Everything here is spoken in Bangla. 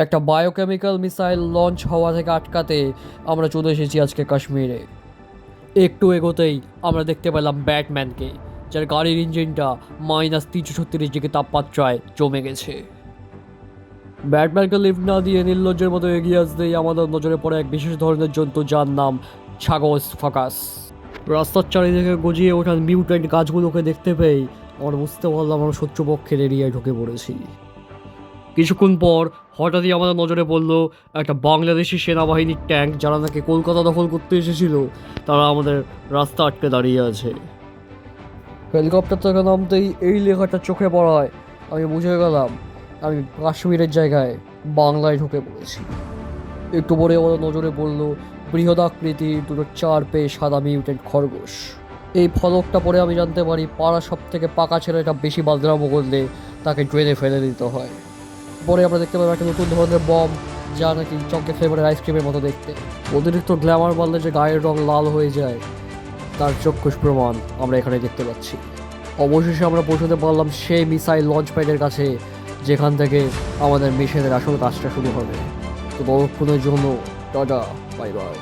একটা বায়োকেমিক্যাল মিসাইল লঞ্চ হওয়া থেকে আটকাতে আমরা চলে এসেছি আজকে কাশ্মীরে। একটু এগোতেই আমরা দেখতে পেলাম ব্যাটম্যানকে, যার গাড়ির ইঞ্জিনটা -336 ডিগ্রি তাপমাত্রায় জমে গেছে। ব্যাটম্যানকে লিফট না দিয়ে নির্লজ্জের মতো এগিয়ে আসতেই আমাদের নজরে পড়ে এক বিশেষ ধরনের জন্তু, যার নাম ছাগস ফাকাস। রাস্তার চারিদিকে গজিয়ে ওঠা মিউট্যান্ট গাছগুলোকে দেখতে পেয়ে আমরা বুঝতে পারলাম আমরা শত্রুপক্ষের এরিয়ায় ঢুকে পড়েছি। কিছুক্ষণ পর হঠাৎই আমাদের নজরে পড়লো একটা বাংলাদেশি সেনাবাহিনীর ট্যাঙ্ক, যারা নাকি কলকাতা দখল করতে এসেছিল। তারা আমাদের রাস্তা আটকে দাঁড়িয়ে আছে। হেলিকপ্টার থেকে নামতেই এই লেখাটা চোখে পড়ায় আমি বুঝে গেলাম আমি কাশ্মীরের জায়গায় বাংলায় ঢুকে পড়েছি। একটু পরে আমাদের নজরে পড়লো বৃহদাকৃতির দুটো 4 পেয়ে সাদা মিউটেন্ট খরগোশ। এই ফলকটা পরে আমি জানতে পারি পাড়া সব থেকে পাকা ছেলেটা বেশি বাদরামো করলে তাকে ড্রেনে ফেলে দিতে হয়। পরে আমরা দেখতে পাবো একটা নতুন ধরনের বম, যা নাকি চকলেট ফ্লেভারের আইসক্রিমের মতো দেখতে। অতিরিক্ত গ্ল্যামার বাড়লে যে গায়ের রং লাল হয়ে যায়, তার চক্ষুষ প্রমাণ আমরা এখানে দেখতে পাচ্ছি। অবশেষে আমরা পৌঁছতে পারলাম সেই মিসাইল লঞ্চ প্যাডের কাছে, যেখান থেকে আমাদের মিশনের আসল কাজটা শুরু হবে। তো ততক্ষণের জন্য টাটা, বাই বাই।